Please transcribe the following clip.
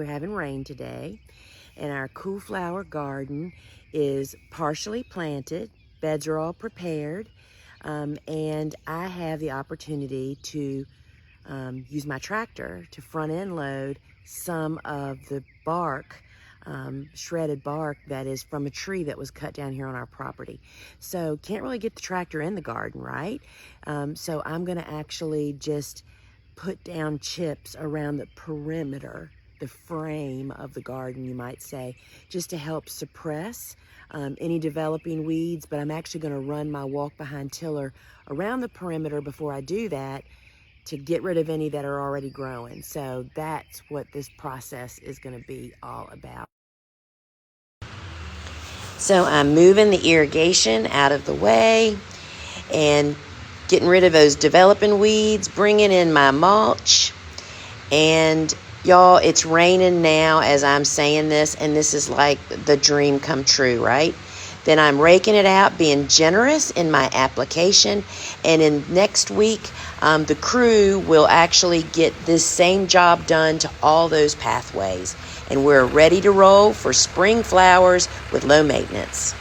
We're having rain today, and our cool flower garden is partially planted. Beds are all prepared, and I have the opportunity to use my tractor to front end load some of the bark, shredded bark that is from a tree that was cut down here on our property. So can't really get the tractor in the garden, right? So I'm gonna actually just put down chips around the perimeter, the frame of the garden, you might say, just to help suppress any developing weeds. But I'm actually gonna run my walk behind tiller around the perimeter before I do that to get rid of any that are already growing. So that's what this process is gonna be all about. So I'm moving the irrigation out of the way and getting rid of those developing weeds, bringing in my mulch. And y'all, it's raining now as I'm saying this, and this is like the dream come true, right? Then I'm raking it out, being generous in my application. And in next week, the crew will actually get this same job done to all those pathways. And we're ready to roll for spring flowers with low maintenance.